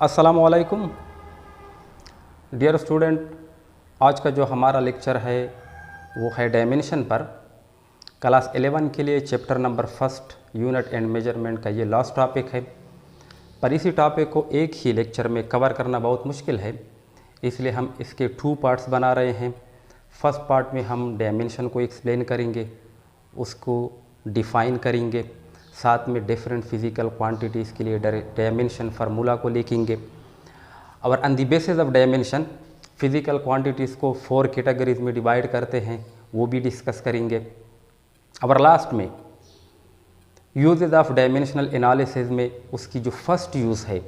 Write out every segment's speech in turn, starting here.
अस्सलाम वालेकुम dear student. आज का जो हमारा लेक्चर है वो है डायमेंशन पर। क्लास 11 के लिए chapter number first unit and measurement का ये लास्ट टॉपिक है। पर इसी टॉपिक को एक ही लेक्चर में कवर करना बहुत मुश्किल है, इसलिए हम इसके 2 पार्ट्स बना रहे हैं। फर्स्ट पार्ट में हम डायमेंशन को एक्सप्लेन करेंगे, उसको डिफ़ाइन करेंगे, साथ में डिफरेंट फिज़िकल क्वांटिटीज़ के लिए डायमेंशन फार्मूला को लिखेंगे और on the basis of dimension physical quantities को 4 कैटेगरीज में डिवाइड करते हैं, वो भी डिस्कस करेंगे। और लास्ट में यूजेज ऑफ डायमेंशनल एनालिसिस में उसकी जो फर्स्ट यूज़ है,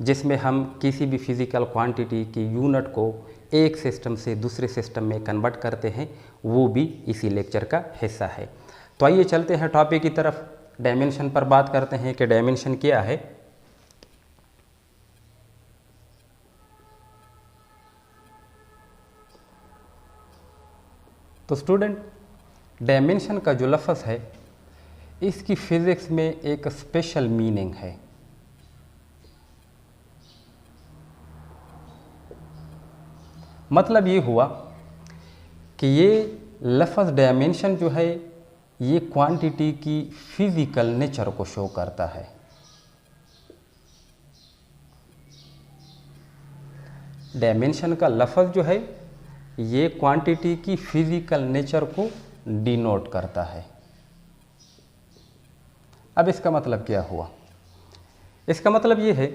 जिसमें हम किसी भी फिज़िकल क्वांटिटी की यूनिट को एक सिस्टम से दूसरे सिस्टम में कन्वर्ट करते हैं, वो भी इसी लेक्चर का हिस्सा है। तो आइए चलते हैं टॉपिक की तरफ। डायमेंशन पर बात करते हैं कि डायमेंशन क्या है। तो स्टूडेंट, डायमेंशन का जो लफ्ज़ है इसकी फिज़िक्स में एक स्पेशल मीनिंग है। मतलब ये हुआ कि ये लफ्ज़ डायमेंशन जो है ये क्वांटिटी की फिज़िकल नेचर को शो करता है। डायमेंशन का लफ्ज़ जो है ये क्वांटिटी की फिज़िकल नेचर को डिनोट करता है। अब इसका मतलब क्या हुआ? इसका मतलब ये है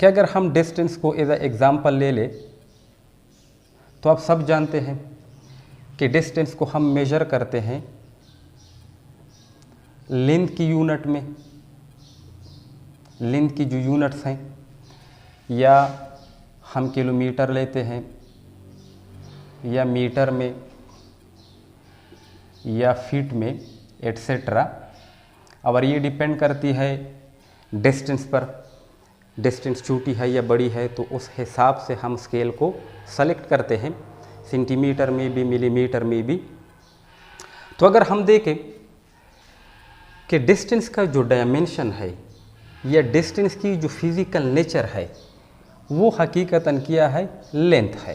कि अगर हम डिस्टेंस को एज ए एग्ज़ाम्पल ले ले तो आप सब जानते हैं कि डिस्टेंस को हम मेजर करते हैं लेंथ की यूनिट में। लेंथ की जो यूनिट्स हैं, या हम किलोमीटर लेते हैं, या मीटर में, या फीट में, एट्सेट्रा। और ये डिपेंड करती है डिस्टेंस पर। डिस्टेंस छोटी है या बड़ी है तो उस हिसाब से हम स्केल को सेलेक्ट करते हैं, सेंटीमीटर में भी, मिलीमीटर में भी। तो अगर हम देखें कि डिस्टेंस का जो डायमेंशन है या डिस्टेंस की जो फिज़िकल नेचर है वो हकीकतन क्या है? लेंथ है।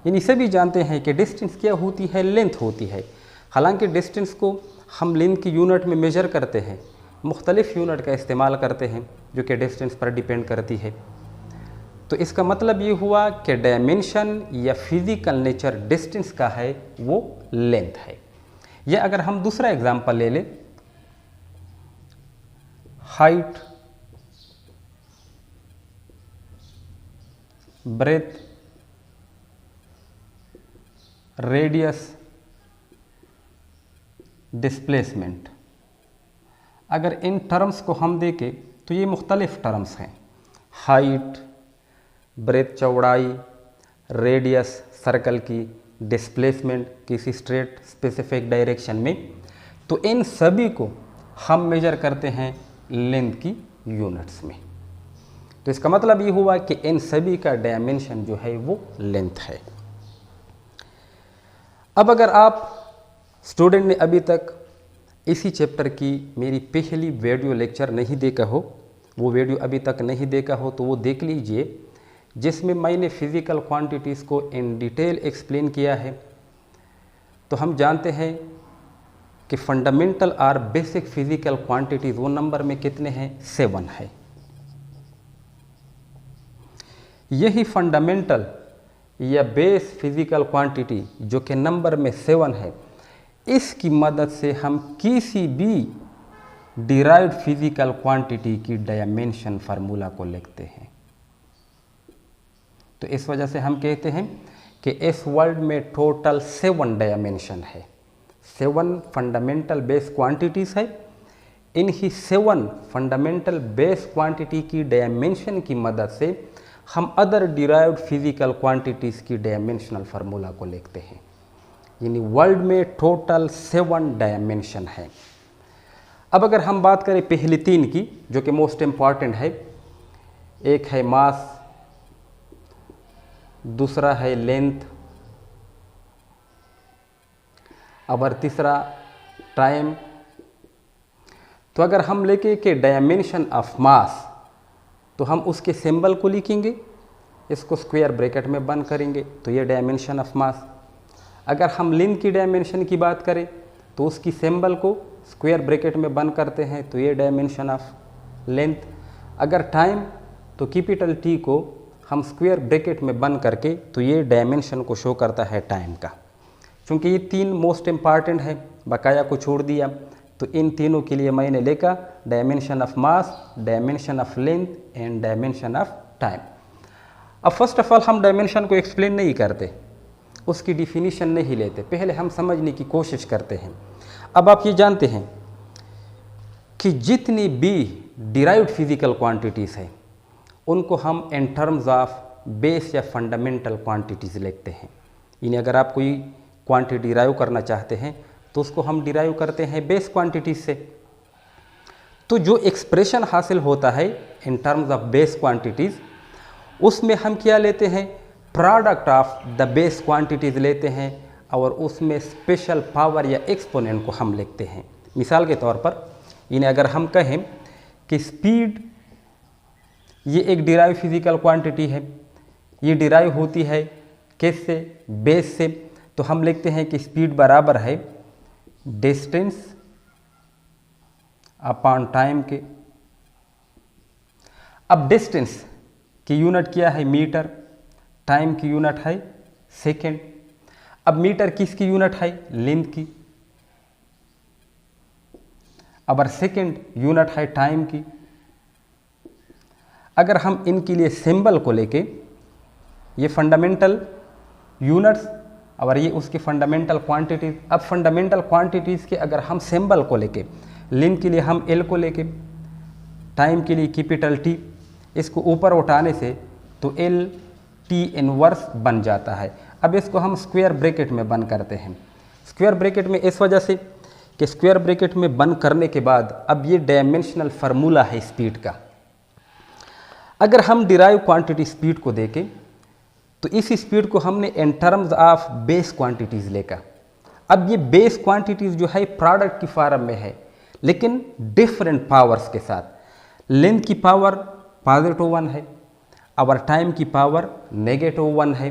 यानी सभी जानते हैं कि डिस्टेंस क्या होती है? लेंथ होती है। हालांकि डिस्टेंस को हम लेंथ की यूनिट में मेजर करते हैं, मुख्तलिफ यूनिट का इस्तेमाल करते हैं जो कि डिस्टेंस पर डिपेंड करती है। तो इसका मतलब ये हुआ कि डायमेंशन या फिज़िकल नेचर डिस्टेंस का है वो लेंथ है। या अगर हम दूसरा एग्जांपल ले लें, हाइट, ब्रेथ, रेडियस, डिस्प्लेसमेंट। अगर इन टर्म्स को हम देखें तो ये मुख्तलिफ टर्म्स हैं। हाइट, ब्रेथ चौड़ाई, रेडियस सर्कल की, डिस्प्लेसमेंट किसी स्ट्रेट स्पेसिफिक डायरेक्शन में। तो इन सभी को हम मेजर करते हैं लेंथ की यूनिट्स में। तो इसका मतलब ये हुआ कि इन सभी का डायमेंशन जो है वो लेंथ है। अब अगर आप स्टूडेंट ने अभी तक इसी चैप्टर की मेरी पहली वीडियो लेक्चर नहीं देखा हो, वो वीडियो अभी तक नहीं देखा हो तो वो देख लीजिए, जिसमें मैंने फिज़िकल क्वांटिटीज़ को इन डिटेल एक्सप्लेन किया है। तो हम जानते हैं कि फंडामेंटल और बेसिक फिज़िकल क्वांटिटीज़ वो नंबर में कितने हैं? 7 है। यही फंडामेंटल या बेस फिज़िकल क्वांटिटी जो कि नंबर में 7 है, इसकी मदद से हम किसी भी डिराइव्ड फिज़िकल क्वांटिटी की डायमेंशन फार्मूला को लिखते हैं। तो इस वजह से हम कहते हैं कि इस वर्ल्ड में टोटल 7 डायमेंशन है, 7 फंडामेंटल बेस क्वांटिटीज़ है। इन्हीं 7 फंडामेंटल बेस क्वांटिटी की डायमेंशन की मदद से हम अदर डिराइव्ड फिज़िकल क्वांटिटीज़ की डायमेंशनल फार्मूला को लिखते हैं। यानी वर्ल्ड में टोटल 7 डायमेंशन है। अब अगर हम बात करें पहली 3 की, जो कि मोस्ट इम्पॉर्टेंट है, एक है मास, दूसरा है लेंथ, और तीसरा टाइम। तो अगर हम लेके कि डायमेंशन ऑफ मास तो हम उसके सिंबल को लिखेंगे, इसको स्क्वायर ब्रैकेट में बंद करेंगे, तो ये डायमेंशन ऑफ मास। अगर हम लेंथ की डायमेंशन की बात करें तो उसकी सिंबल को स्क्वायर ब्रैकेट में बंद करते हैं, तो ये डायमेंशन ऑफ लेंथ। अगर टाइम तो कैपिटल टी को हम स्क्वायर ब्रैकेट में बंद करके, तो ये डायमेंशन को शो करता है टाइम का। क्योंकि ये तीन मोस्ट इम्पॉर्टेंट है, बकाया को छोड़ दिया, तो इन तीनों के लिए मैंने लिखा dimension of mass, dimension of length and dimension of time. अब फर्स्ट ऑफ ऑल हम डायमेंशन को एक्सप्लेन नहीं करते, उसकी डिफिनीशन नहीं लेते, पहले हम समझने की कोशिश करते हैं। अब आप ये जानते हैं कि जितनी भी डिराइव्ड फिजिकल क्वांटिटीज़ हैं उनको हम इन टर्म्स ऑफ बेस या फंडामेंटल क्वांटिटीज़ लिखते हैं। यानी अगर आप कोई क्वांटिटी डिराइव करना चाहते हैं तो उसको हम डिराइव करते हैं बेस क्वांटिटीज से। तो जो एक्सप्रेशन हासिल होता है in terms of base quantities, उसमें हम क्या लेते हैं, product of the base quantities लेते हैं और उसमें स्पेशल पावर या एक्सपोनेंट को हम लिखते हैं। मिसाल के तौर पर यानी अगर हम कहें कि स्पीड ये एक डिराइव फिजिकल क्वांटिटी है, ये डिराइव होती है किससे, बेस से, तो हम लिखते हैं कि स्पीड बराबर है डिस्टेंस अपॉन टाइम के। अब डिस्टेंस की यूनिट क्या है, मीटर, टाइम की यूनिट है सेकेंड। अब मीटर किसकी यूनिट है, लेंथ की। अब सेकेंड यूनिट है टाइम की। अगर हम इनके लिए सिंबल को लेके, ये फंडामेंटल यूनिट्स और ये उसकी फंडामेंटल क्वांटिटीज। अब फंडामेंटल क्वांटिटीज़ के अगर हम सिंबल को लेके, लेंथ के लिए हम एल को लेके, टाइम के लिए कैपिटल टी, इसको ऊपर उठाने से तो एल टी इनवर्स बन जाता है। अब इसको हम स्क्वायर ब्रैकेट में बंद करते हैं। स्क्वायर ब्रैकेट में इस वजह से कि स्क्वायर ब्रैकेट में बंद करने के बाद अब ये डायमेंशनल फार्मूला है स्पीड का। अगर हम डिराइव क्वांटिटी स्पीड को देखें तो इस स्पीड को हमने in terms of base quantities लेकर, अब ये बेस क्वांटिटीज़ जो है प्रोडक्ट की फॉर्म में है लेकिन डिफरेंट पावर्स के साथ। लेंथ की पावर +1 है और टाइम की पावर -1 है,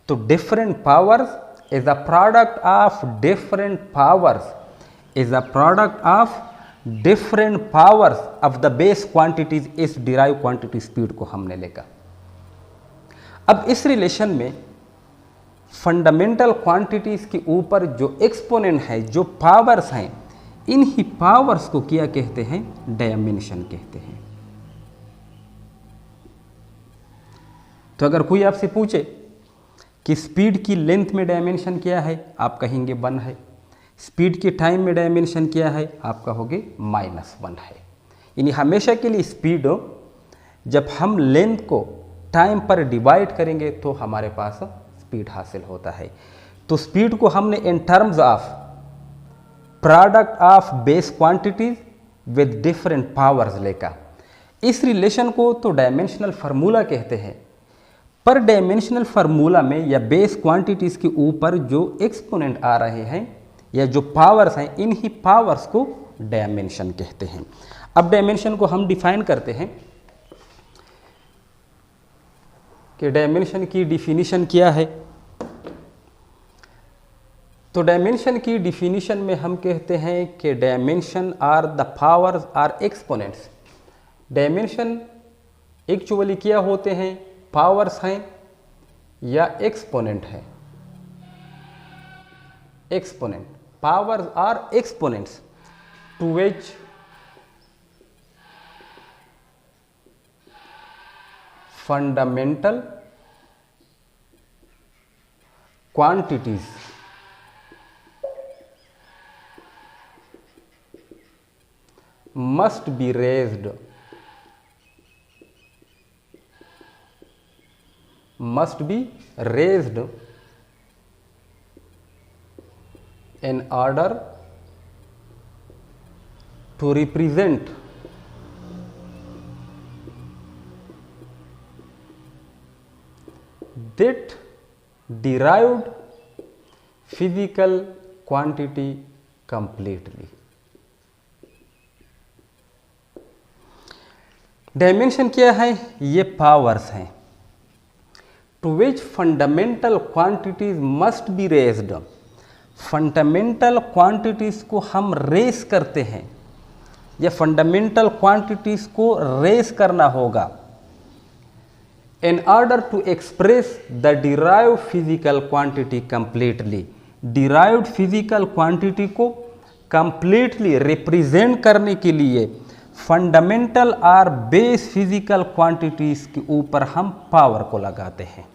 तो different powers is a product of different powers, is a product of different powers of the base quantities. इस डिराइव क्वांटिटी स्पीड को हमने लेकर, अब इस रिलेशन में फंडामेंटल क्वांटिटीज के ऊपर जो एक्सपोनेंट है, जो पावर्स हैं, इन्हीं पावर्स को क्या कहते हैं, डायमेंशन कहते हैं। तो अगर कोई आपसे पूछे कि स्पीड की लेंथ में डायमेंशन क्या है, आप कहेंगे 1 है। स्पीड की टाइम में डायमेंशन क्या है, आप कहोगे -1 है। यानी हमेशा के लिए स्पीड, जब हम लेंथ को टाइम पर डिवाइड करेंगे तो हमारे पास स्पीड हासिल होता है। तो स्पीड को हमने in terms of product of base quantities with different powers लेकर, इस रिलेशन को तो डायमेंशनल फार्मूला कहते हैं। पर डायमेंशनल फार्मूला में या बेस क्वांटिटीज के ऊपर जो एक्सपोनेंट आ रहे हैं या जो पावर्स हैं, इन्हीं पावर्स को डायमेंशन कहते हैं। अब डायमेंशन को हम डिफाइन करते हैं कि डायमेंशन की डिफिनीशन क्या है। तो डायमेंशन की डिफिनीशन में हम कहते हैं कि dimension are the powers are exponents. Dimension actually क्या होते हैं, पावर्स हैं या एक्सपोनेंट है। Exponent, powers are exponents to which fundamental quantities must be raised in order to represent that derived physical quantity completely। Dimension क्या है? ये powers हैं to which fundamental quantities must be raised. Fundamental quantities को हम race करते हैं या fundamental quantities को रेस करना होगा in order to express the derived physical quantity completely। derived physical quantity को completely represent करने के लिए फंडामेंटल और बेस फिजिकल क्वांटिटीज के ऊपर हम पावर को लगाते हैं।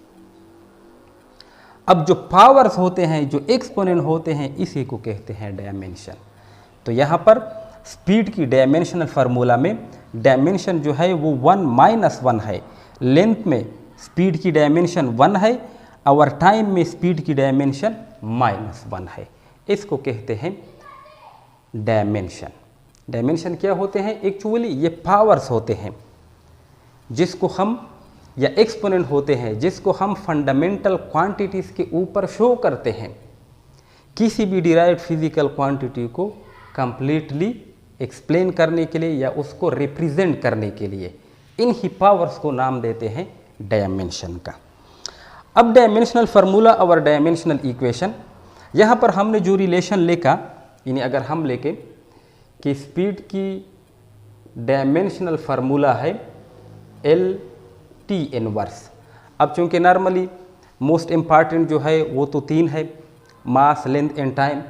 अब जो पावर्स होते हैं, जो एक्सपोनेंट होते हैं, इसी को कहते हैं डायमेंशन। तो यहाँ पर स्पीड की डायमेंशनल फार्मूला में डायमेंशन जो है वो 1 - 1 है। लेंथ में स्पीड की डायमेंशन 1 है और टाइम में स्पीड की डायमेंशन -1 है। इसको कहते हैं डायमेंशन। डायमेंशन क्या होते हैं? एक्चुअली ये पावर्स होते हैं जिसको हम, या एक्सपोनेंट होते हैं जिसको हम फंडामेंटल क्वांटिटीज़ के ऊपर शो करते हैं। किसी भी डिराइव्ड फिजिकल क्वांटिटी को कंप्लीटली एक्सप्लेन करने के लिए या उसको रिप्रेजेंट करने के लिए इन ही पावर्स को नाम देते हैं डायमेंशन का। अब डायमेंशनल फार्मूला और डायमेंशनल इक्वेशन, यहाँ पर हमने जो रिलेशन लेका, यानी अगर हम लेके कि स्पीड की डायमेंशनल फार्मूला है LT इनवर्स। अब चूँकि नॉर्मली मोस्ट इम्पॉर्टेंट जो है वो तो 3 है, मास, लेंथ एंड टाइम,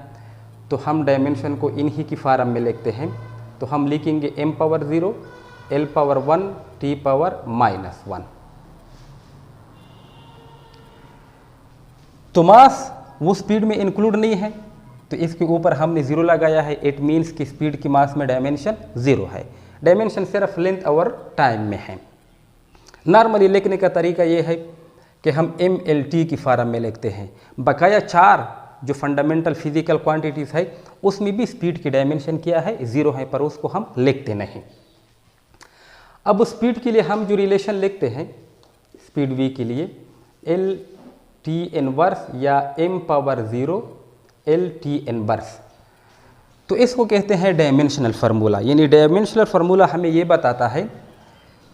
तो हम डायमेंशन को इन्हीं की फार्म में लिखते हैं। तो हम लिखेंगे m⁻0 L⁻1 T⁻−1। तो मास वो स्पीड में इंक्लूड नहीं है, तो इसके ऊपर हमने 0 लगाया है। इट मीन्स कि स्पीड की मास में डायमेंशन 0 है। डायमेंशन सिर्फ लेंथ और टाइम में है। नॉर्मली लिखने का तरीका ये है कि हम MLT की फार्म में लिखते हैं। बकाया 4 जो फंडामेंटल फिजिकल क्वांटिटीज़ है उसमें भी स्पीड की डायमेंशन क्या है? 0 है, पर उसको हम लिखते नहीं। अब स्पीड के लिए हम जो रिलेशन लिखते हैं स्पीड v के लिए LT इनवर्स या m⁻0 LT इनवर्स, तो इसको कहते हैं डायमेंशनल फार्मूला। यानी डायमेंशनल फार्मूला हमें ये बताता है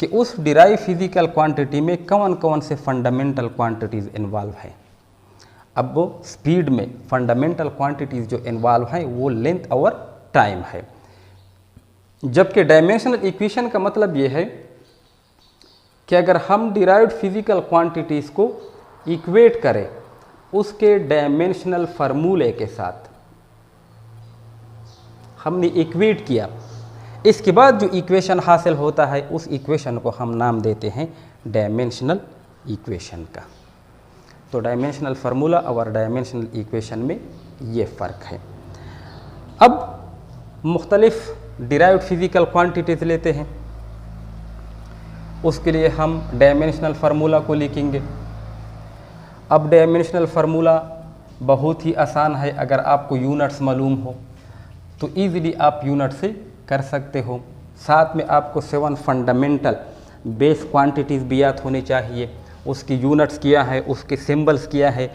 कि उस डिराइव फिजिकल क्वांटिटी में कौन कौन से फंडामेंटल क्वांटिटीज़ इन्वॉल्व है। अब वो स्पीड में फंडामेंटल क्वांटिटीज़ जो इन्वॉल्व हैं वो लेंथ और टाइम है। जबकि डायमेंशनल इक्वेशन का मतलब ये है कि अगर हम डिराइव्ड फिजिकल क्वांटिटीज़ को इक्वेट करें उसके डायमेंशनल फार्मूले के साथ, हमने इक्वेट किया, इसके बाद जो इक्वेशन हासिल होता है उस इक्वेशन को हम नाम देते हैं डायमेंशनल इक्वेशन का। तो डायमेंशनल फार्मूला और डायमेंशनल इक्वेशन में ये फ़र्क है। अब मुख्तलिफ डिराइव्ड फिजिकल क्वांटिटीज़ लेते हैं, उसके लिए हम डायमेंशनल फार्मूला को लिखेंगे। अब डायमेंशनल फार्मूला बहुत ही आसान है, अगर आपको यूनिट्स मालूम हो तो ईज़िली आप यूनिट से कर सकते हो। साथ में आपको 7 फंडामेंटल बेस क्वांटिटीज़ भी याद होने चाहिए, उसकी यूनिट्स क्या है, उसके सिंबल्स क्या है,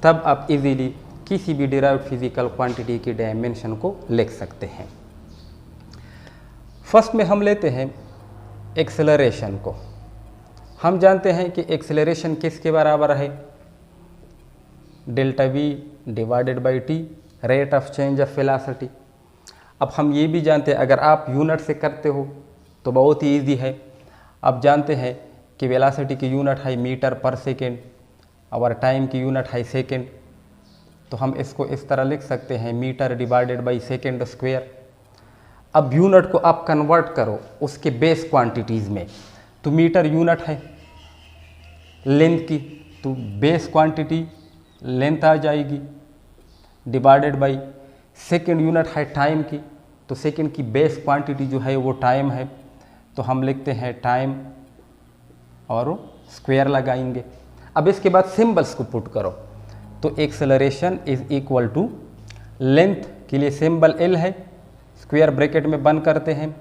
तब आप इजीली किसी भी डिराइव्ड फिजिकल क्वांटिटी की डायमेंशन को लिख सकते हैं। फर्स्ट में हम लेते हैं एक्सेलरेशन को। हम जानते हैं कि एक्सेलरेशन किसके बराबर है? Delta V divided by T, rate of change of velocity. अब हम ये भी जानते हैं, अगर आप यूनिट से करते हो तो बहुत ही ईजी है। आप जानते हैं कि वेलोसिटी की यूनिट है मीटर पर सेकेंड और टाइम की यूनिट है सेकेंड, तो हम इसको इस तरह लिख सकते हैं metre divided by second square. अब यूनिट को आप कन्वर्ट करो उसके बेस क्वांटिटीज़ में, तो मीटर यूनिट है लेंथ की, तो बेस क्वांटिटी लेंथ आ जाएगी, डिवाइडेड बाई सेकेंड यूनिट है टाइम की, तो सेकेंड की बेस क्वांटिटी जो है वो टाइम है, तो हम लिखते हैं टाइम और स्क्वायर लगाएंगे। अब इसके बाद सिंबल्स को पुट करो, तो acceleration is equal to length के लिए सिंबल L है, स्क्वायर ब्रैकेट में बंद करते हैं,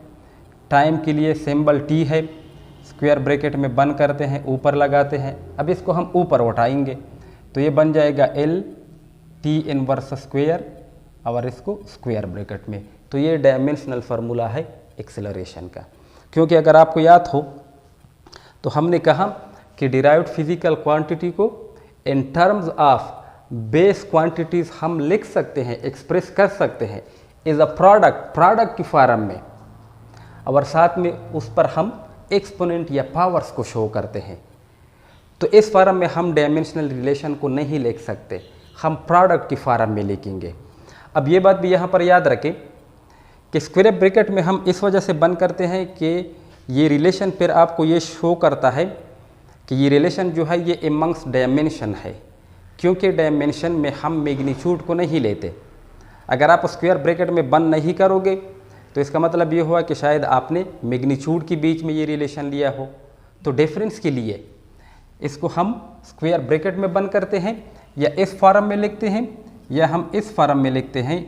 टाइम के लिए सिंबल T है, स्क्वायर ब्रैकेट में बंद करते हैं, ऊपर लगाते हैं। अब इसको हम ऊपर उठाएंगे तो ये बन जाएगा LT इनवर्स स्क्वायर और इसको स्क्वायर ब्रैकेट में। तो ये डायमेंशनल फार्मूला है एक्सेलरेशन का। क्योंकि अगर आपको याद हो तो हमने कहा कि डिराइव्ड फिजिकल क्वांटिटी को in terms of base quantities हम लिख सकते हैं, एक्सप्रेस कर सकते हैं इज़ अ प्रोडक्ट की फॉर्म में, और साथ में उस पर हम एक्सपोनेंट या पावर्स को शो करते हैं। तो इस फॉर्म में हम डायमेंशनल रिलेशन को नहीं लिख सकते, हम प्रोडक्ट की फॉर्म में लिखेंगे। अब ये बात भी यहाँ पर याद रखें कि स्क्वायर ब्रैकेट में हम इस वजह से बंद करते हैं कि ये रिलेशन फिर आपको ये शो करता है कि ये रिलेशन जो है ये एमंग्स डायमेंशन है, क्योंकि डायमेंशन में हम मैग्नीट्यूड को नहीं लेते। अगर आप स्क्वायर ब्रैकेट में बंद नहीं करोगे तो इसका मतलब ये हुआ कि शायद आपने मैग्नीट्यूड के बीच में ये रिलेशन लिया हो। तो डिफरेंस के लिए इसको हम स्क्वायर ब्रैकेट में बंद करते हैं, या इस फॉर्म में लिखते हैं, या हम इस फॉर्म में लिखते हैं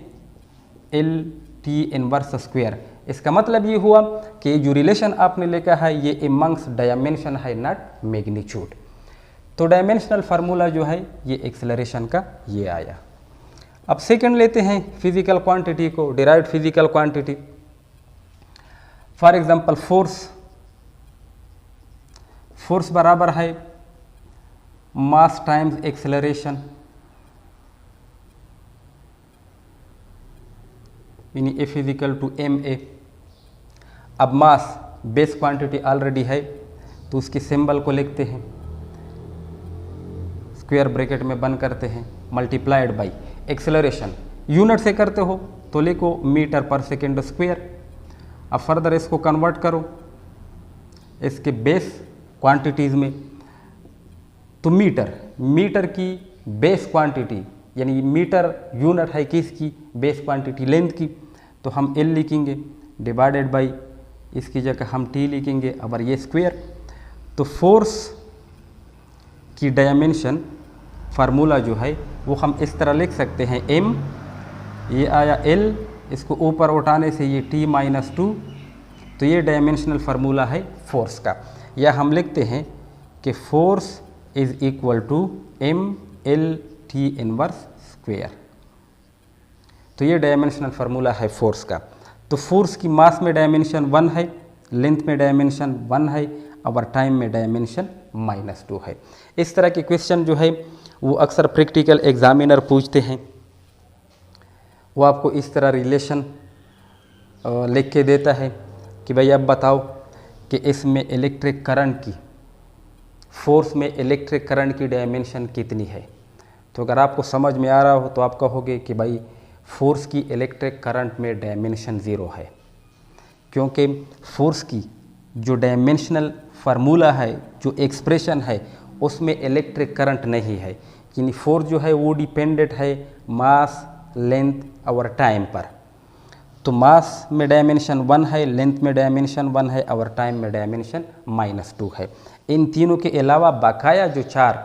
एल टी इनवर्स स्क्वायर। इसका मतलब ये हुआ कि जो रिलेशन आपने लिखा है ये एमंग्स डायमेंशन है, नॉट मैग्नीट्यूड। तो डायमेंशनल फार्मूला जो है ये एक्सेलरेशन का ये आया। अब सेकंड लेते हैं फिजिकल क्वांटिटी को, derived physical quantity. For example force बराबर है मास टाइम्स एक्सेलरेशन, यानी F इजिकल टू ma। अब मास बेस क्वांटिटी ऑलरेडी है तो उसके सिंबल को लिखते हैं, स्क्वायर ब्रैकेट में बंद करते हैं, मल्टीप्लाइड बाई एक्सेलरेशन। यूनिट से करते हो तो लिखो मीटर पर सेकेंड स्क्वायर। अब फर्दर इसको कन्वर्ट करो इसके बेस क्वांटिटीज़ में, तो मीटर की बेस क्वांटिटी, यानी मीटर यूनिट है किसकी, बेस क्वांटिटी लेंथ की, तो हम L लिखेंगे डिवाइडेड बाई इसकी जगह हम T लिखेंगे, और ये स्क्वायर। तो फोर्स की डायमेंशन फार्मूला जो है वो हम इस तरह लिख सकते हैं, M ये आया L, इसको ऊपर उठाने से ये T माइनस 2, तो ये डायमेंशनल फार्मूला है फोर्स का। या हम लिखते हैं कि force is equal to ML T inverse square. तो ये डायमेंशनल फार्मूला है फोर्स का। तो फोर्स की मास में डायमेंशन 1 है, लेंथ में डायमेंशन 1 है, और टाइम में डायमेंशन -2 है। इस तरह के क्वेश्चन जो है वो अक्सर प्रैक्टिकल एग्जामिनर पूछते हैं। वो आपको इस तरह रिलेशन लिख के देता है कि भाई अब बताओ कि इसमें इलेक्ट्रिक करंट की, फोर्स में इलेक्ट्रिक करंट की डायमेंशन कितनी है। तो अगर आपको समझ में आ रहा हो तो आप कहोगे कि भाई फोर्स की इलेक्ट्रिक करंट में डायमेंशन 0 है, क्योंकि फोर्स की जो डायमेंशनल फार्मूला है, जो एक्सप्रेशन है, उसमें इलेक्ट्रिक करंट नहीं है। यानी फोर्स जो है वो डिपेंडेंट है मास, लेंथ और टाइम पर। तो मास में डायमेंशन 1 है, लेंथ में डायमेंशन 1 है, और टाइम में डायमेंशन -2 है। इन तीनों के अलावा बकाया जो 4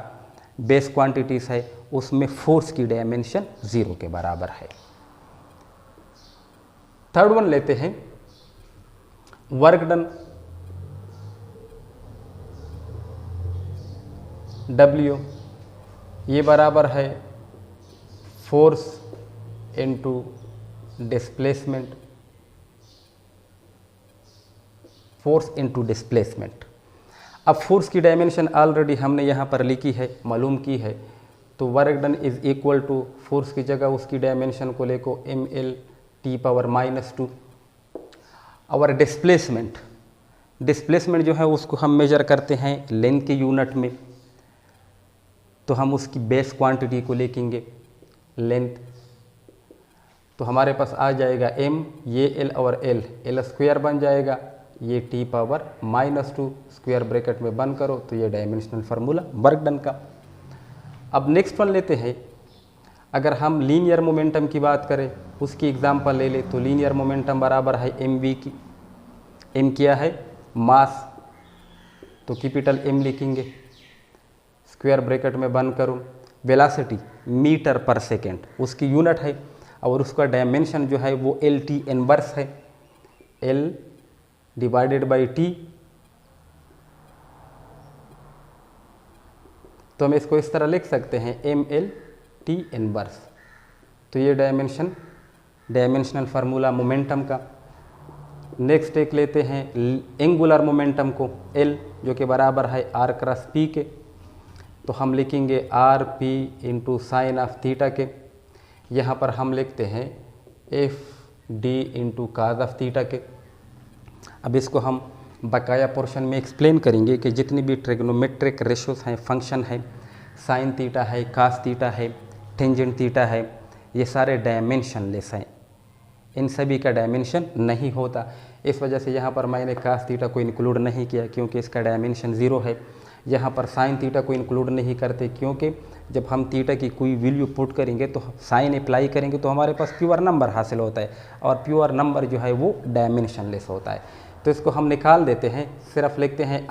बेस क्वांटिटीज़ है उसमें फोर्स की डायमेंशन 0 के बराबर है। थर्ड वन लेते हैं वर्क डन। W ये बराबर है force into displacement, force into displacement. अब फोर्स की डायमेंशन ऑलरेडी हमने यहाँ पर लिखी है, मालूम की है। तो work done is equal to force की जगह उसकी डायमेंशन को लेको ML T पावर -2। और डिस्प्लेसमेंट जो है उसको हम मेजर करते हैं लेंथ के यूनिट में, तो हम उसकी बेस क्वांटिटी को लिखेंगे लेंथ। तो हमारे पास आ जाएगा M, ये L और L स्क्वायर बन जाएगा, ये T पावर -2 स्क्वायर ब्रैकेट में बंद करो, तो ये डायमेंशनल फार्मूला वर्क डन का। अब नेक्स्ट वन लेते हैं, अगर हम लीनियर मोमेंटम की बात करें, उसकी एग्जांपल ले ले, तो लीनियर मोमेंटम बराबर है mv की। m क्या है, मास, तो कैपिटल M लिखेंगे, स्क्वायर ब्रैकेट में बंद करूँ। वेलोसिटी मीटर पर सेकेंड उसकी यूनिट है, और उसका डायमेंशन जो है वो LT इनवर्स है, L डिवाइडेड बाई T। तो हम इसको इस तरह लिख सकते हैं ML T इनवर्स। तो ये डायमेंशनल फार्मूला मोमेंटम का। नेक्स्ट एक लेते हैं एंगुलर मोमेंटम को L, जो कि बराबर है R क्रॉस P के। तो हम लिखेंगे R P into sine of theta के। यहाँ पर हम लिखते हैं F D into cause of theta के। अब इसको हम बकाया पोर्शन में एक्सप्लेन करेंगे कि जितनी भी ट्रिग्नोमेट्रिक रेशोस हैं, फंक्शन है, साइन थीटा है, कास थीटा है, टेंजेंट थीटा है, ये सारे डायमेंशनलेस हैं, इन सभी का डायमेंशन नहीं होता। इस वजह से यहाँ पर मैंने कास थीटा को इंक्लूड नहीं किया क्योंकि इसका डायमेंशन 0 है। यहाँ पर साइन थीटा को इंक्लूड नहीं करते क्योंकि जब हम थीटा की कोई वैल्यू पुट करेंगे तो साइन अप्लाई करेंगे तो हमारे पास प्योर नंबर हासिल होता है, और प्योर नंबर जो है वो डायमेंशनलेस होता है। तो इसको हम निकाल देते हैं, सिर्फ लिखते हैं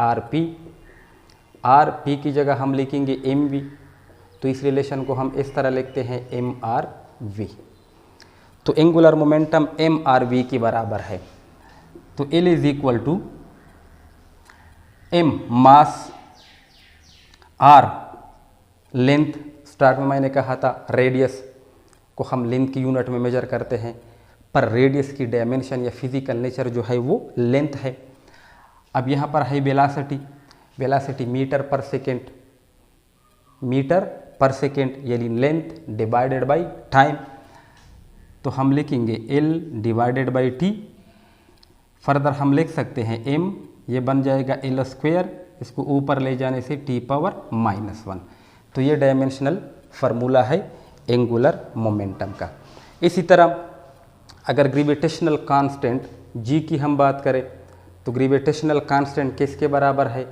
आर पी की जगह हम लिखेंगे एम वी। तो इस रिलेशन को हम इस तरह लिखते हैं एम आर वी। तो angular momentum M R V की बराबर है। तो L is equal to M mass, R length, start में मैंने कहा था रेडियस को हम लेंथ की यूनिट में मेजर करते हैं, पर रेडियस की डायमेंशन या फिजिकल नेचर जो है वो लेंथ है। अब यहाँ पर है वेलासिटी मीटर पर सेकेंड यानी लेंथ डिवाइडेड बाई टाइम। तो हम लिखेंगे L divided by T। Further हम लिख सकते हैं M, ये बन जाएगा L स्क्वायर, इसको ऊपर ले जाने से T पावर -1। तो ये डायमेंशनल फार्मूला है एंगुलर मोमेंटम का। इसी तरह अगर ग्रेविटेशनल कांस्टेंट G की हम बात करें तो ग्रेविटेशनल कांस्टेंट किसके बराबर है?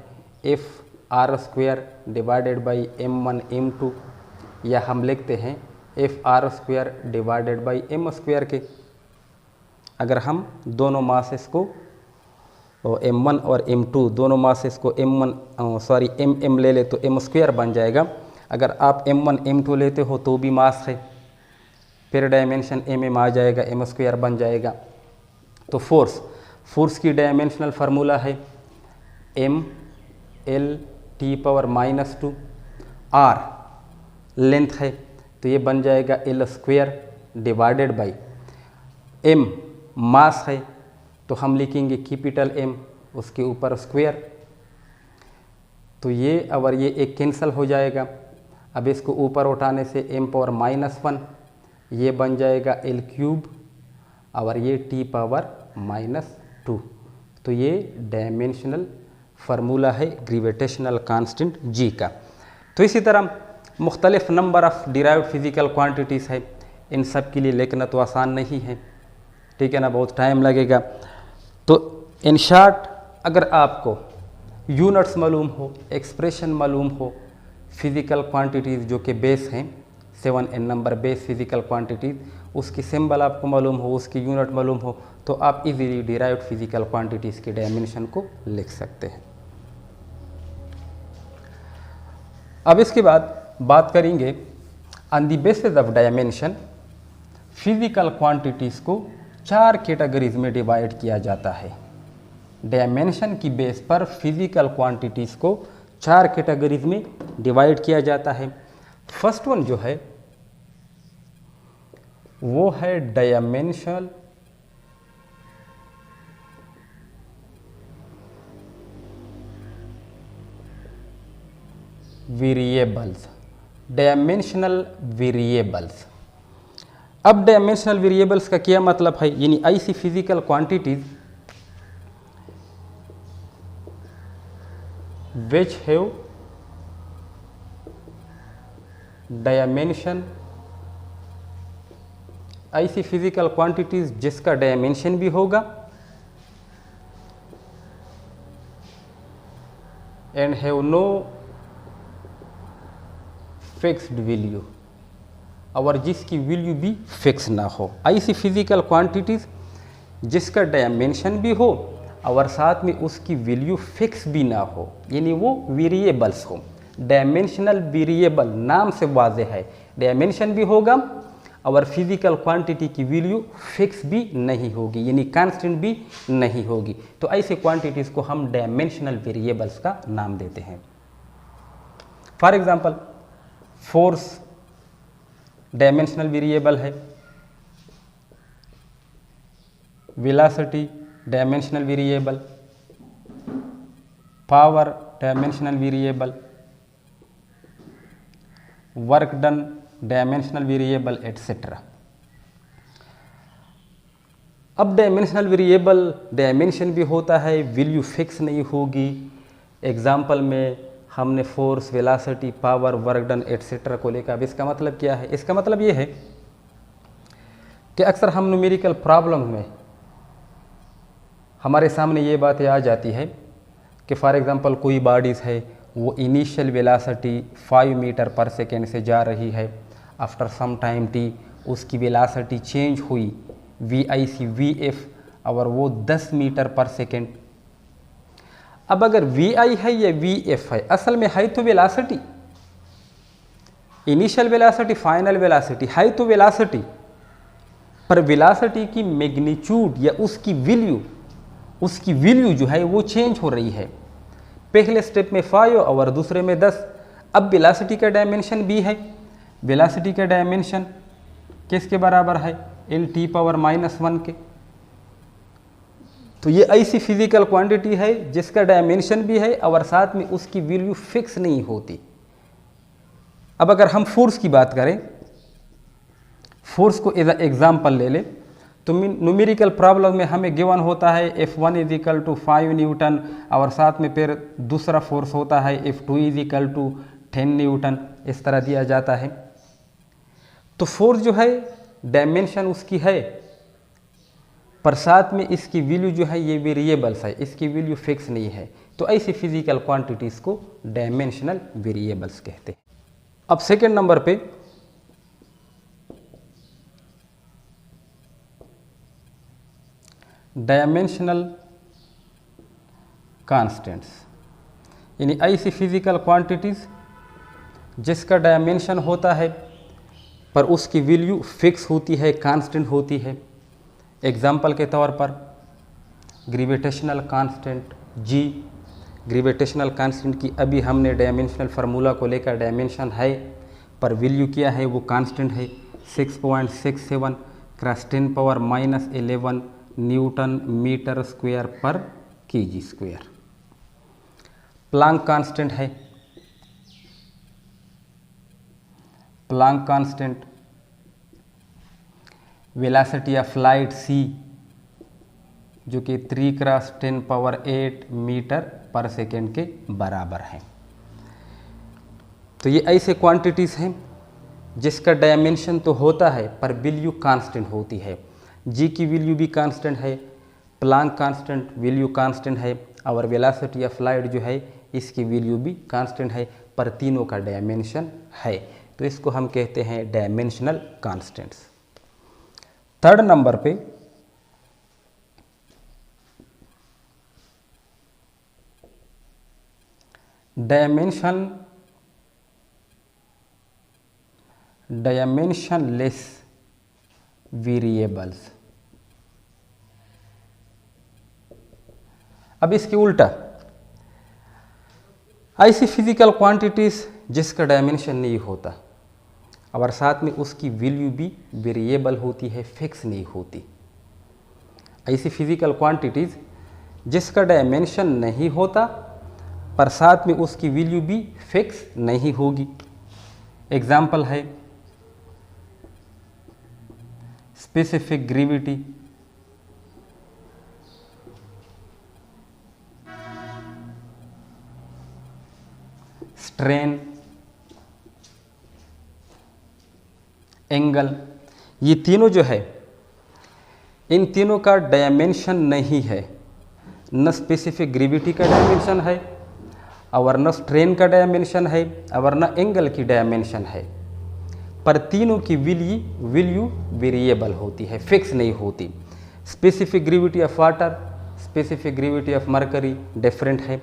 F R square divided by m1 m2, या हम लिखते हैं F R square divided by m square के। अगर हम दोनों मासेस को m1 और m2 दोनों मासेस को m ले ले तो m स्क्वायर बन जाएगा। अगर आप m1 m2 लेते हो तो भी मास है, फिर डायमेंशन mm आ जाएगा, m स्क्वायर बन जाएगा। तो फोर्स की डायमेंशनल फार्मूला है m l t power -2, r length है तो ये बन जाएगा l square divided by m मास है तो हम लिखेंगे कैपिटल M, उसके ऊपर स्क्वायर। तो ये और ये एक कैंसिल हो जाएगा। अब इसको ऊपर उठाने से m पावर -1, ये बन जाएगा l क्यूब और ये t पावर -2। तो ये डायमेंशनल फार्मूला है ग्रेविटेशनल कांस्टेंट G का। तो इसी तरह मुख्तलिफ number of derived physical quantities है, इन सब के लिए लिखना तो आसान नहीं है, ठीक है ना, बहुत टाइम लगेगा। तो इन शॉर्ट अगर आपको यूनिट्स मालूम हो, एक्सप्रेशन मालूम हो, फिज़िकल क्वांटिटीज़ जो कि बेस हैं 7n number base physical quantities, उसकी सिंबल आपको मालूम हो, उसकी यूनिट मालूम हो, तो आप इजीली डिराइव्ड फिज़िकल क्वांटिटीज़ के डायमेंशन को लिख सकते हैं। अब इसके बाद बात करेंगे on the basis of dimension physical quantities को 4 कैटेगरीज में डिवाइड किया जाता है। डायमेंशन की बेस पर फिज़िकल क्वांटिटीज़ को 4 कैटेगरीज में डिवाइड किया जाता है। फर्स्ट वन जो है वो है डायमेंशनल वेरिएबल्स। डायमेंशनल वेरिएबल्स, अब डायमेंशनल वेरिएबल्स का क्या मतलब है? यानी ऐसी physical quantities which have dimension, ऐसी फिजिकल क्वांटिटीज जिसका डायमेंशन भी होगा and have no fixed value, और जिसकी वैल्यू भी फिक्स ना हो। ऐसी फिजिकल क्वांटिटीज जिसका डायमेंशन भी हो और साथ में उसकी वैल्यू फिक्स भी ना हो, यानी वो वेरिएबल्स हो। डायमेंशनल वेरिएबल नाम से वाज़ेह है, डायमेंशन भी होगा और फिजिकल क्वांटिटी की वैल्यू फिक्स भी नहीं होगी, यानी कांस्टेंट भी नहीं होगी। तो ऐसे क्वांटिटीज़ को हम डायमेंशनल वेरिएबल्स का नाम देते हैं। For example force dimensional variable है, velocity dimensional variable, power dimensional variable, work done dimensional variable etcetera. अब डायमेंशनल वेरिएबल डायमेंशन भी होता है, वैल्यू फिक्स नहीं होगी। एग्जाम्पल में हमने force, velocity, power, work done etcetera को लेकर। अब इसका मतलब क्या है? इसका मतलब ये है कि अक्सर हम न्यूमेरिकल प्रॉब्लम में हमारे सामने ये बातें आ जाती है कि फॉर एग्जांपल कोई बॉडीज़ है, वो इनिशियल वेलोसिटी 5 मीटर पर सेकेंड से जा रही है, आफ्टर सम टाइम टी उसकी वेलोसिटी चेंज हुई वी से वी एफ और वो 10 मीटर पर सेकेंड। अब अगर वी है या वी एफ है, असल में है तो velocity, initial velocity, final velocity है तो वेलोसिटी, पर वेलोसिटी की मैग्नीट्यूड या उसकी वैल्यू जो है वो चेंज हो रही है। पहले स्टेप में 5 और दूसरे में 10। अब वेलोसिटी का डायमेंशन भी है। वेलोसिटी का डायमेंशन किसके बराबर है? L⁻⁻1 के। तो ये ऐसी फिजिकल क्वांटिटी है जिसका डायमेंशन भी है और साथ में उसकी वैल्यू फिक्स नहीं होती। अब अगर हम फोर्स की बात करें, फोर्स को एज एग्जाम्पल ले ले, तो न्यूमेरिकल प्रॉब्लम में हमें गिवन होता है F1 = 5 न्यूटन और साथ में फिर दूसरा फोर्स होता है F2 = 10 न्यूटन, इस तरह दिया जाता है। तो फोर्स जो है डायमेंशन उसकी है, पर साथ में इसकी वैल्यू जो है ये वेरिएबल्स है, इसकी वैल्यू फिक्स नहीं है। तो ऐसी फिजिकल क्वांटिटीज़ को डायमेंशनल वेरिएबल्स कहते हैं। अब सेकेंड नंबर पे डायमेंशनल कांस्टेंट्स, यानी ऐसी फिजिकल क्वांटिटीज़ जिसका डायमेंशन होता है पर उसकी वैल्यू फिक्स होती है, कांस्टेंट होती है। एग्जाम्पल के तौर पर gravitational constant G, gravitational constant की अभी हमने डायमेंशनल फार्मूला को लेकर, डायमेंशन है पर वैल्यू क्या है, वो कांस्टेंट है 6.67 क्रॉस 10⁻⁻11 न्यूटन मीटर स्क्वायर पर kg स्क्वायर। प्लांक कांस्टेंट है, Planck constant velocity of light c जो कि 3 क्रॉस 10⁸ मीटर पर सेकेंड के बराबर है। तो ये ऐसे क्वांटिटीज़ हैं जिसका डायमेंशन तो होता है पर वैल्यू कांस्टेंट होती है। जी की वैल्यू भी कांस्टेंट है, प्लांक कांस्टेंट वैल्यू कांस्टेंट है और वेलोसिटी ऑफ लाइट जो है इसकी वैल्यू भी कांस्टेंट है, पर तीनों का डायमेंशन है। तो इसको हम कहते हैं डायमेंशनल कांस्टेंट्स। थर्ड नंबर पे डायमेंशनलेस वेरिएबल्स। अब इसके उल्टा ऐसी फिजिकल क्वांटिटीज जिसका डायमेंशन नहीं होता और साथ में उसकी वैल्यू भी वेरिएबल होती है, फिक्स नहीं होती। ऐसी फिजिकल क्वांटिटीज जिसका डायमेंशन नहीं होता पर साथ में उसकी वैल्यू भी फिक्स नहीं होगी। एग्जाम्पल है स्पेसिफिक ग्रेविटी, स्ट्रेन, एंगल। ये तीनों जो है, इन तीनों का डायमेंशन नहीं है, न स्पेसिफिक ग्रेविटी का डायमेंशन है और न स्ट्रेन का डायमेंशन है और न एंगल की डायमेंशन है, पर तीनों की वैल्यू वेरिएबल होती है, फिक्स नहीं होती। Specific gravity of water, specific gravity of mercury different है,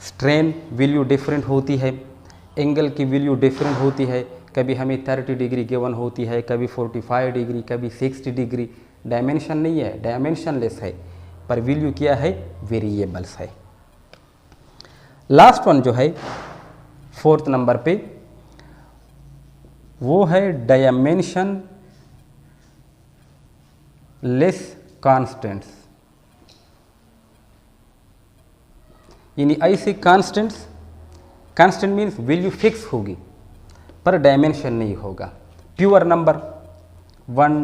स्ट्रेन वैल्यू डिफरेंट होती है, एंगल की वैल्यू डिफरेंट होती है। कभी हमें 30 डिग्री गिवन होती है, कभी 45 डिग्री, कभी 60 डिग्री। डायमेंशन नहीं है, डायमेंशनलेस है, पर वैल्यू क्या है, वेरिएबल्स है। लास्ट वन जो है फोर्थ नंबर पे, वो है डायमेंशन लेस कांस्टेंट्स। यानी ऐसे constants, constant means value fix होगी पर डायमेंशन नहीं होगा। Pure number 1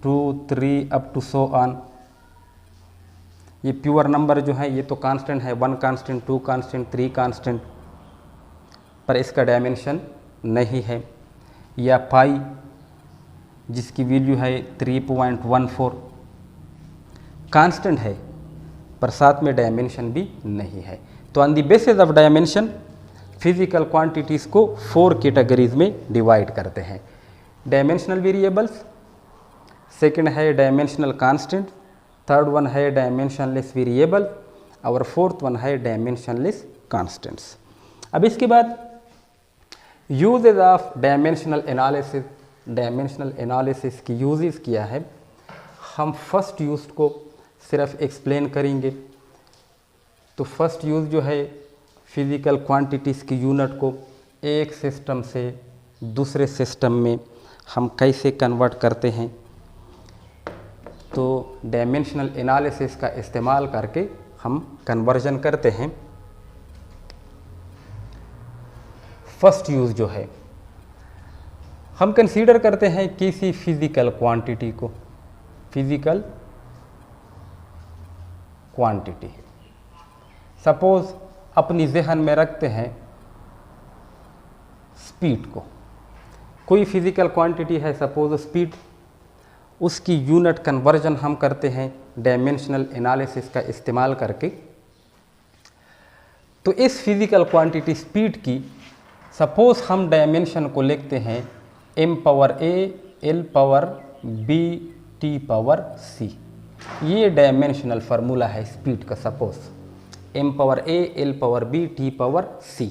2 3 up to so on, ये प्योर नंबर जो है ये तो कांस्टेंट है, 1 कांस्टेंट 2 कांस्टेंट 3 कांस्टेंट, पर इसका डायमेंशन नहीं है। या पाई जिसकी वैल्यू है 3.14 कांस्टेंट है पर साथ में डायमेंशन भी नहीं है। तो on the basis of dimension physical quantities को 4 कैटेगरीज में डिवाइड करते हैं। डायमेंशनल वेरिएबल्स, सेकंड है डायमेंशनल कांस्टेंट, थर्ड वन है डायमेंशनलेस वेरिएबल और फोर्थ वन है डायमेंशनलेस कांस्टेंट्स। अब इसके बाद uses of dimensional analysis, dimensional analysis की यूजेस किया है। हम फर्स्ट यूज को सिर्फ एक्सप्लेन करेंगे। तो फर्स्ट यूज़ जो है फिज़िकल क्वांटिटीज़ की यूनिट को एक सिस्टम से दूसरे सिस्टम में हम कैसे कन्वर्ट करते हैं, तो डायमेंशनल एनालिसिस का इस्तेमाल करके हम कन्वर्जन करते हैं। फर्स्ट यूज़ जो है हम कंसीडर करते हैं किसी फिज़िकल क्वांटिटी को, फिज़िकल क्वांटिटी सपोज़ अपनी जहन में रखते हैं स्पीड को, कोई फिज़िकल क्वांटिटी है सपोज स्पीड, उसकी यूनिट कन्वर्जन हम करते हैं डायमेंशनल एनालिसिस का इस्तेमाल करके। तो इस फिज़िकल क्वांटिटी स्पीड की सपोज हम डायमेंशन को लिखते हैं m power a l power b t power c, ये डायमेंशनल फार्मूला है स्पीड का। Suppose m power a l power b t power c।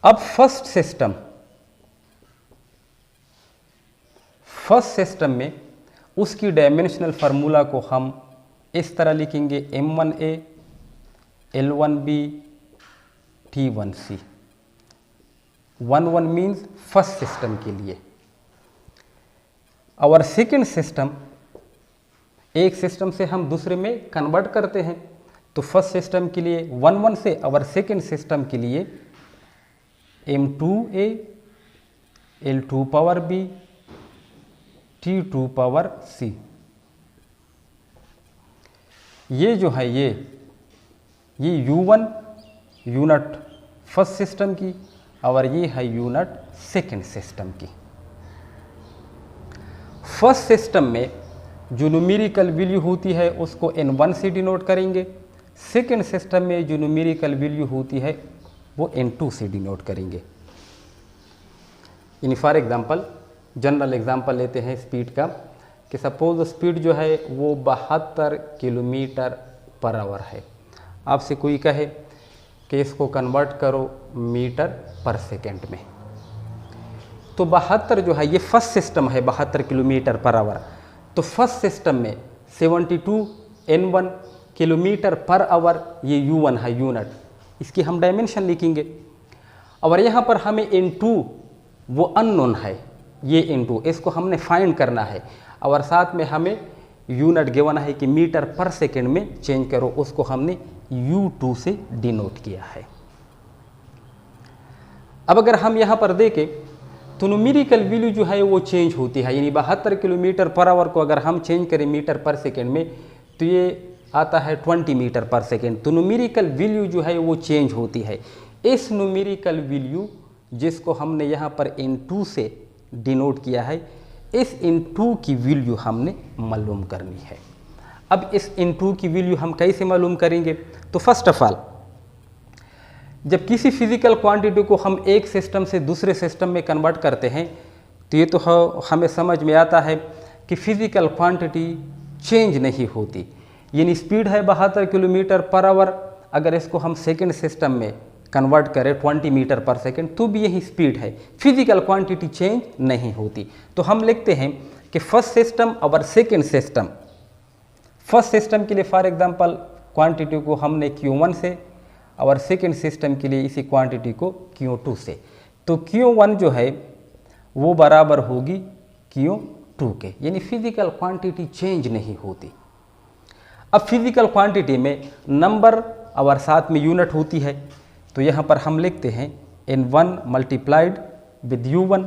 अब फर्स्ट सिस्टम में उसकी डायमेंशनल फार्मूला को हम इस तरह लिखेंगे m1a l1b t1c। 1 means first system के लिए। और सेकेंड सिस्टम, एक सिस्टम से हम दूसरे में कन्वर्ट करते हैं, तो फर्स्ट सिस्टम के लिए 1 से और सेकेंड सिस्टम के लिए m2a l2 power b t2 power c। ये जो है ये u1 यूनिट फर्स्ट सिस्टम की और ये है यूनिट सेकेंड सिस्टम की। फर्स्ट सिस्टम में जो न्यूमेरिकल वैल्यू होती है उसको n1 से डिनोट करेंगे, सेकेंड सिस्टम में जो न्यूमेरिकल वैल्यू होती है वो n2 से डिनोट करेंगे। In for example general example लेते हैं स्पीड का कि सपोज स्पीड जो है वो 72 किलोमीटर पर आवर है। आपसे कोई कहे कि इसको कन्वर्ट करो मीटर पर सेकेंड में, तो 72 जो है ये फर्स्ट सिस्टम है 72 किलोमीटर पर आवर। तो फर्स्ट सिस्टम में 72 n1 किलोमीटर पर आवर ये u1 है यूनिट, इसकी हम डायमेंशन लिखेंगे। और यहाँ पर हमें n2 वो अननोन है, ये n2 इसको हमने फाइंड करना है। और साथ में हमें यूनिट गिवन है कि मीटर पर सेकेंड में चेंज करो, उसको हमने u2 से डिनोट किया है। अब अगर हम यहाँ पर देखें तो न्यूमेरिकल वैल्यू जो है वो चेंज होती है, यानी 72 किलोमीटर पर आवर को अगर हम चेंज करें मीटर पर सेकेंड में तो ये आता है 20 मीटर पर सेकेंड। तो न्यूमेरिकल वैल्यू जो है वो चेंज होती है। इस न्यूमेरिकल वैल्यू जिसको हमने यहाँ पर n2 से डिनोट किया है, इस n2 की वैल्यू हमने मालूम करनी है। अब इस n2 की वैल्यू हम कैसे मालूम करेंगे? तो फर्स्ट ऑफ ऑल जब किसी फिजिकल क्वांटिटी को हम एक सिस्टम से दूसरे सिस्टम में कन्वर्ट करते हैं तो ये तो हमें समझ में आता है कि फिजिकल क्वांटिटी चेंज नहीं होती। यानी स्पीड है 72 किलोमीटर पर आवर, अगर इसको हम सेकेंड सिस्टम में कन्वर्ट करें 20 मीटर पर सेकेंड तो भी यही स्पीड है, फिजिकल क्वांटिटी चेंज नहीं होती। तो हम लिखते हैं कि फर्स्ट सिस्टम और सेकेंड सिस्टम, फर्स्ट सिस्टम के लिए फॉर एग्जांपल क्वांटिटी को हमने Q1 से और सेकेंड सिस्टम के लिए इसी क्वांटिटी को Q2 से, तो Q1 जो है वो बराबर होगी Q2 के, यानी फिजिकल क्वांटिटी चेंज नहीं होती। अब फिजिकल क्वांटिटी में नंबर और साथ में यूनिट होती है, तो यहाँ पर हम लिखते हैं N1 multiplied with U1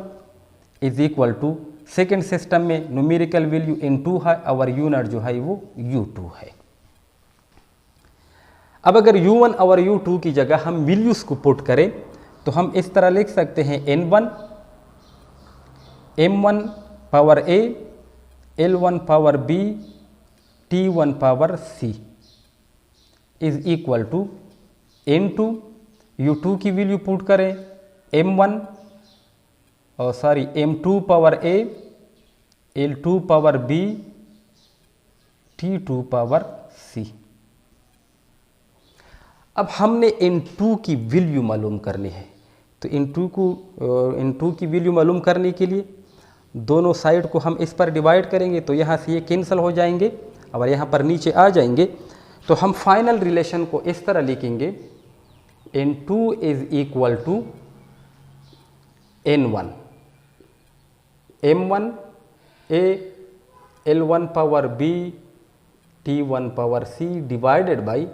is equal to, second system में न्यूमेरिकल वैल्यू N2 है और यूनिट जो है वो U2 है। अब अगर U1 और U2 की जगह हम वैल्यूज को पुट करें तो हम इस तरह लिख सकते हैं N1 M1 power A, L1 power B, T1 power C is equal to N2, U2 की वैल्यू पुट करें M2 power A, L2 power B, T2 power C। अब हमने N2 की वैल्यू मालूम करनी है, तो N2 की वैल्यू मालूम करने के लिए दोनों साइड को हम इस पर डिवाइड करेंगे, तो यहाँ से ये कैंसिल हो जाएंगे और यहाँ पर नीचे आ जाएंगे। तो हम फाइनल रिलेशन को इस तरह लिखेंगे N2 is equal to N1 M1 A, L1 power B, T1 power C divided by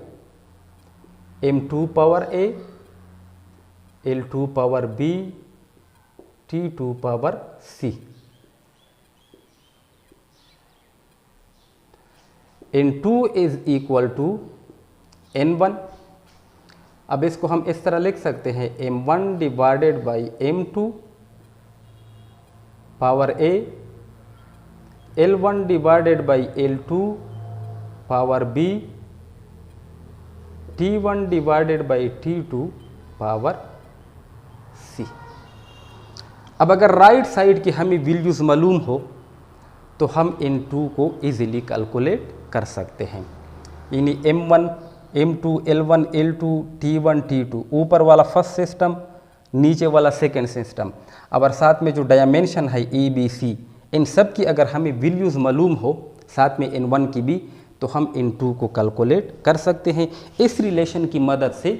M2 power A, L2 power B, T2 power C। N2 is equal to N1। अब इसको हम इस तरह लिख सकते हैं M1 divided by M2 power A, L1 divided by L2 power B, T1 divided by T2 power C। अब अगर राइट साइड की हमें वैल्यूज मालूम हो तो हम N2 को इजीली कैलकुलेट कर सकते हैं, यानी M1 M2 L1 L2 T1 T2 ऊपर वाला फर्स्ट सिस्टम, नीचे वाला सेकेंड सिस्टम, और साथ में जो डायमेंशन है ABC, इन सब की अगर हमें वैल्यूज़ मालूम हो साथ में N1 की भी, तो हम N2 को कैलकुलेट कर सकते हैं। इस रिलेशन की मदद से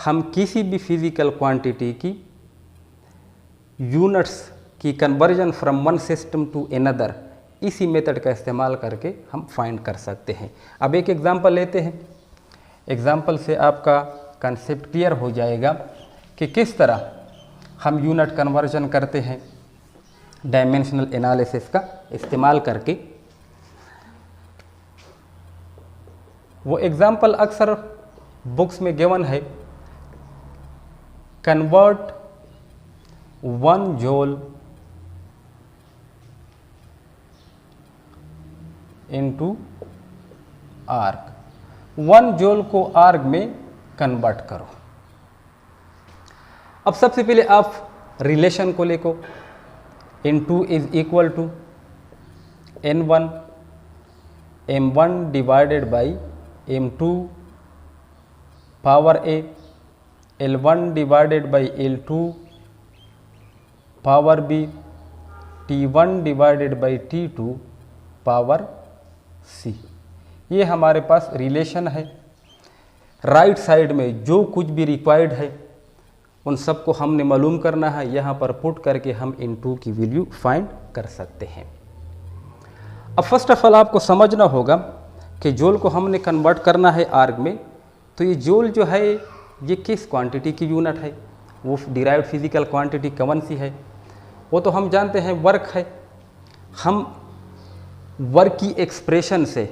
हम किसी भी फिजिकल क्वांटिटी की यूनिट्स की conversion from one system to another इसी मेथड का इस्तेमाल करके हम फाइंड कर सकते हैं। अब एक एग्जांपल लेते हैं, एग्जांपल से आपका कंसेप्ट क्लियर हो जाएगा कि किस तरह हम यूनिट कन्वर्जन करते हैं डायमेंशनल एनालिसिस का इस्तेमाल करके। वो एग्जांपल अक्सर बुक्स में गिवन है, convert 1 joule into erg, 1 joule को आर्क में कन्वर्ट करो। अब सबसे पहले आप रिलेशन को लिखो, N2 is equal to N1 M1 divided by M2 power A, L1 divided by L2 power B, T1 divided by T2 power C। ये हमारे पास रिलेशन है। राइट साइड में जो कुछ भी रिक्वायर्ड है उन सबको हमने मालूम करना है, यहाँ पर पुट करके हम N2 की वैल्यू फाइंड कर सकते हैं। अब फर्स्ट ऑफ ऑल आपको समझना होगा कि जूल को हमने कन्वर्ट करना है आर्ग में, तो ये जूल जो है ये किस क्वांटिटी की यूनिट है, वो डिराइव्ड फिजिकल क्वांटिटी कौन सी है, वो तो हम जानते हैं वर्क है। हम वर्क की एक्सप्रेशन से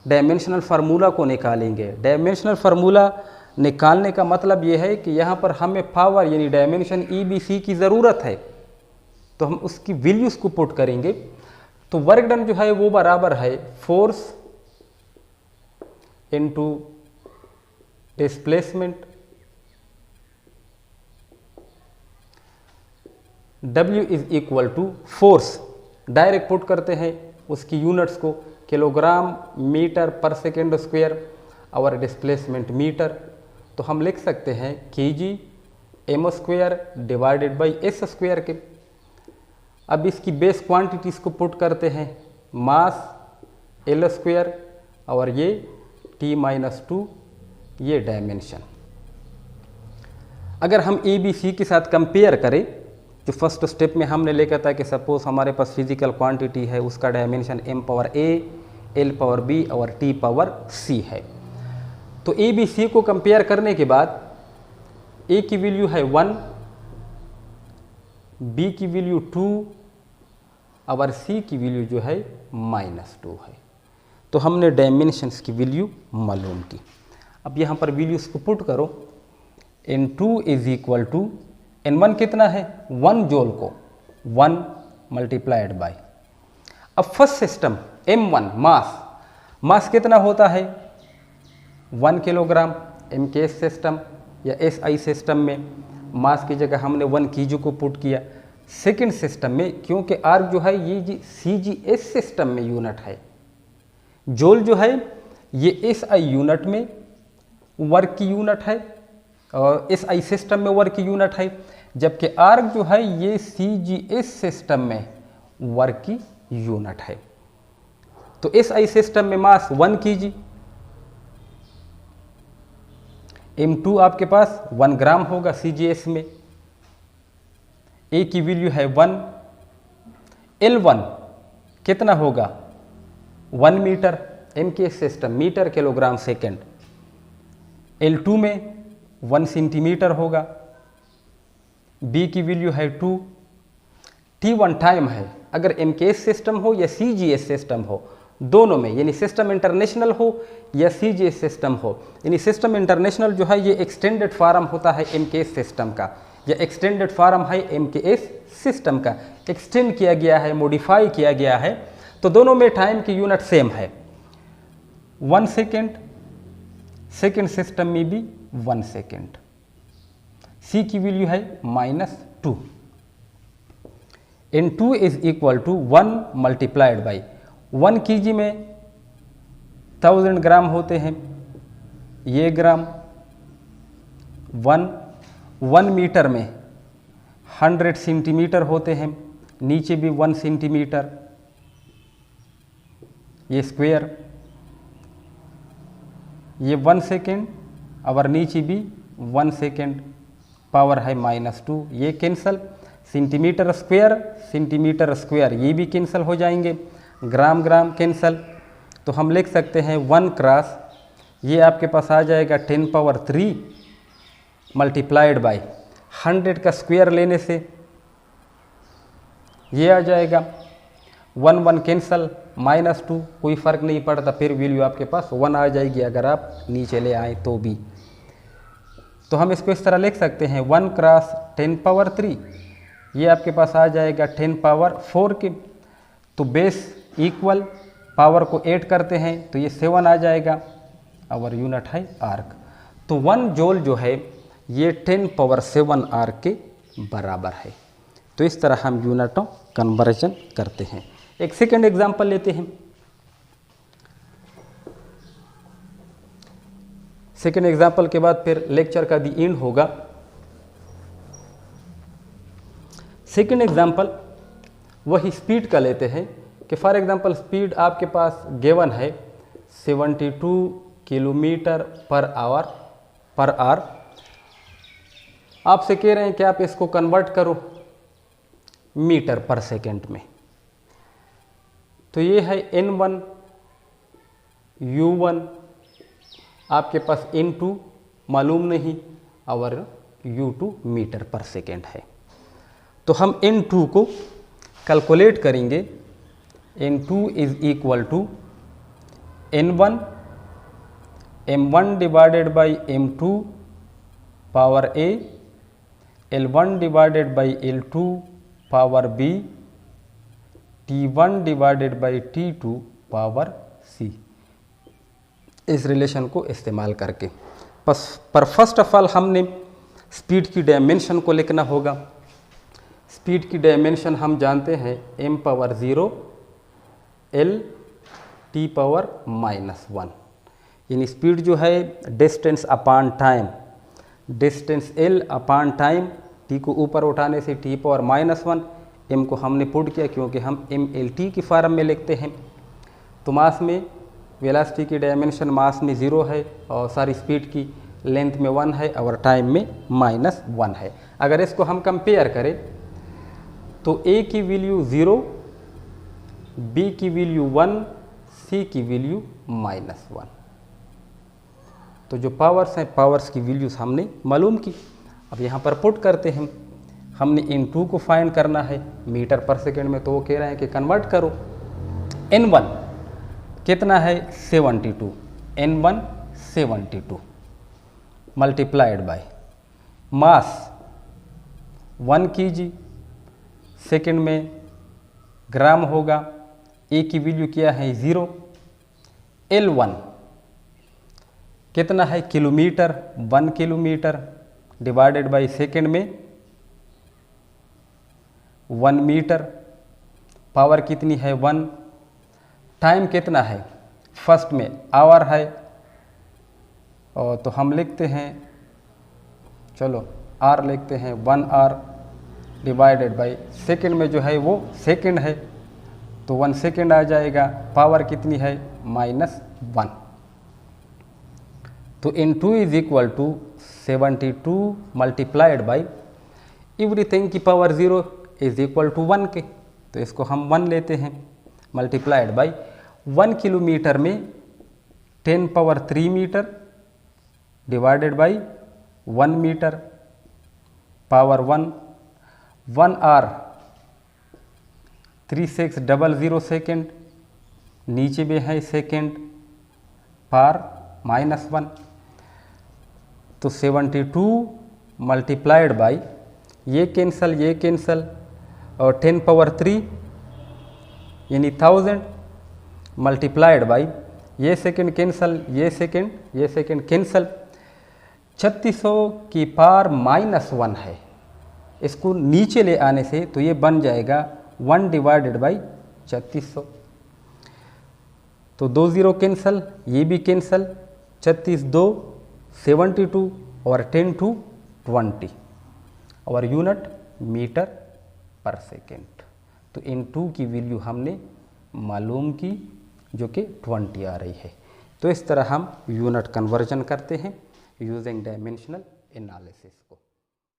डायमेंशनल फार्मूला को निकालेंगे। डायमेंशनल फार्मूला निकालने का मतलब ये है कि यहाँ पर हमें पावर यानी डायमेंशन EBC की ज़रूरत है, तो हम उसकी वैल्यूज़ को पुट करेंगे। तो वर्क डन जो है वो बराबर है force into displacement, W is equal to force, direct put करते हैं उसकी यूनिट्स को, किलोग्राम मीटर पर सेकेंड स्क्वायर और डिस्प्लेसमेंट मीटर। तो हम लिख सकते हैं kg m square divided by s square के। अब इसकी बेस क्वांटिटीज़ को पुट करते हैं, मास L स्क्वायर और ये T-2 ये डायमेंशन। अगर हम ABC के साथ कंपेयर करें, जो फर्स्ट स्टेप में हमने लिखा था कि सपोज हमारे पास फिजिकल क्वांटिटी है, उसका dimension m power A, L power B और T पावर C है। तो A B C को कंपेयर करने के बाद A की वैल्यू है 1, B की वैल्यू 2 और C की वैल्यू जो है -2 है। तो हमने डायमेंशंस की वैल्यू मालूम की। अब यहाँ पर वैल्यूज को पुट करो। N2 is equal to N1 कितना है 1 जूल को 1 मल्टीप्लाइड बाय। अब फर्स्ट सिस्टम M1 मास कितना होता है 1 किलोग्राम। MKS सिस्टम या SI सिस्टम में मास की जगह हमने 1 kg को पुट किया। सेकेंड सिस्टम में क्योंकि आर्क जो है ये CGS सिस्टम में यूनिट है, जूल जो है ये SI यूनिट में वर्क की यूनिट है और SI सिस्टम में वर्क की यूनिट है, जबकि आर्क जो है ये CGS सिस्टम में वर्क की यूनिट है। तो SI सिस्टम में मास 1 kg, M2 आपके पास 1 ग्राम होगा CGS में, A की वैल्यू है 1, L1 कितना होगा 1 metre, MKS system metre kilogram second. L2 में 1 सेंटीमीटर होगा, B की वैल्यू है 2, T1 टाइम है। अगर MKS सिस्टम हो या CGS सिस्टम हो, दोनों में यानी सिस्टम इंटरनेशनल हो या CGS सिस्टम हो, यानी सिस्टम इंटरनेशनल जो है ये एक्सटेंडेड फॉर्म होता है MKS सिस्टम का या एक्सटेंडेड फॉर्म है MKS सिस्टम का, एक्सटेंड किया गया है, मॉडिफाई किया गया है। तो दोनों में टाइम की यूनिट सेम है 1 सेकेंड, सेकेंड सिस्टम में भी 1 सेकेंड। C की वैल्यू है -2। N2 is equal to 1 multiplied by 1 kg में 1000 ग्राम होते हैं, ये ग्राम 1 मीटर में 100 सेंटीमीटर होते हैं, नीचे भी 1 सेंटीमीटर, ये स्क्वायर, ये 1 सेकेंड और नीचे भी 1 सेकेंड, पावर है -2, ये कैंसल, सेंटीमीटर स्क्वायर ये भी कैंसल हो जाएंगे, ग्राम कैंसल। तो हम लिख सकते हैं 1 क्रॉस, ये आपके पास आ जाएगा 10 पावर 3 मल्टीप्लाइड बाय 100 का स्क्वायर लेने से ये आ जाएगा 1 कैंसल, -2 कोई फ़र्क नहीं पड़ता, फिर वैल्यू आपके पास 1 आ जाएगी अगर आप नीचे ले आए तो भी। तो हम इसको इस तरह लिख सकते हैं 1 क्रॉस 10 पावर 3, ये आपके पास आ जाएगा 10 पावर 4 के। तो बेस इक्वल, पावर को ऐड करते हैं तो ये 7 आ जाएगा और यूनिट है आर्क। तो 1 जूल जो है ये 10 पावर 7 आर्क के बराबर है। तो इस तरह हम यूनिटों कन्वर्जन करते हैं। एक सेकेंड एग्जांपल लेते हैं। सेकेंड एग्जांपल के बाद फिर लेक्चर का दी एंड होगा। सेकेंड एग्जांपल वही स्पीड का लेते हैं कि फॉर एग्जांपल स्पीड आपके पास गिवन है 72 किलोमीटर पर आवर। आपसे कह रहे हैं कि आप इसको कन्वर्ट करो मीटर पर सेकेंड में। तो ये है N1 U1, आपके पास N2 मालूम नहीं और U2 मीटर पर सेकेंड है। तो हम N2 को कैलकुलेट करेंगे। N2 is equal to N1 M1 divided by M2 power A, L1 divided by L2 power B, T1 divided by T2 power C। इस रिलेशन को इस्तेमाल करके पर फर्स्ट ऑफ ऑल हमने स्पीड की डायमेंशन को लिखना होगा। स्पीड की डायमेंशन हम जानते हैं m power 0 L T power -1, यानी स्पीड जो है distance upon time, distance L upon time, T को ऊपर उठाने से T पावर -1, m को हमने पुट किया क्योंकि हम mLT की फॉर्म में लिखते हैं। तो मास में वेलोसिटी की डायमेंशन मास में 0 है और सारी स्पीड की लेंथ में 1 है और टाइम में -1 है। अगर इसको हम कंपेयर करें तो A की वैल्यू 0, B की वैल्यू 1, C की वैल्यू -1। तो जो पावर्स हैं, पावर्स की वैल्यूज हमने मालूम की। अब यहाँ पर पुट करते हैं, हमने इन टू को फाइंड करना है मीटर पर सेकेंड में, तो वो कह रहे हैं कि कन्वर्ट करो। N1 कितना है 72, N1 72 multiplied by mass 1 kg, second में ग्राम होगा, ए की वैल्यू क्या है 0। L1 कितना है kilometre, 1 kilometre divided by second में 1 मीटर, पावर कितनी है 1, टाइम कितना है, फर्स्ट में आवर है, और तो हम लिखते हैं, चलो आर लिखते हैं 1 आर डिवाइडेड बाय सेकेंड में जो है वो सेकेंड है, तो 1 सेकेंड आ जाएगा, पावर कितनी है -1। तो N2 is equal to 72 multiplied by everything की पावर 0 इज इक्वल टू 1 के, तो इसको हम 1 लेते हैं, मल्टीप्लाइड बाई 1 किलोमीटर में 10 power 3 metre divided by 1 metre, power 1 or 3600 second, नीचे में है सेकेंड, पार -1। तो 72 मल्टीप्लाइड बाई ये कैंसल और 10 पावर 3 यानी 1000 मल्टीप्लाइड बाई ये सेकेंड कैंसल, ये सेकेंड कैंसल, 3600 की पावर -1 है, इसको नीचे ले आने से तो ये बन जाएगा 1 डिवाइडेड बाई 3600। तो 2 0 कैंसल, ये भी कैंसल, 36 2 72 और 10 2 20 और यूनिट मीटर पर सेकेंड। तो N2 की वैल्यू हमने मालूम की जो कि 20 आ रही है। तो इस तरह हम यूनिट कन्वर्जन करते हैं यूजिंग डायमेंशनल एनालिसिस को।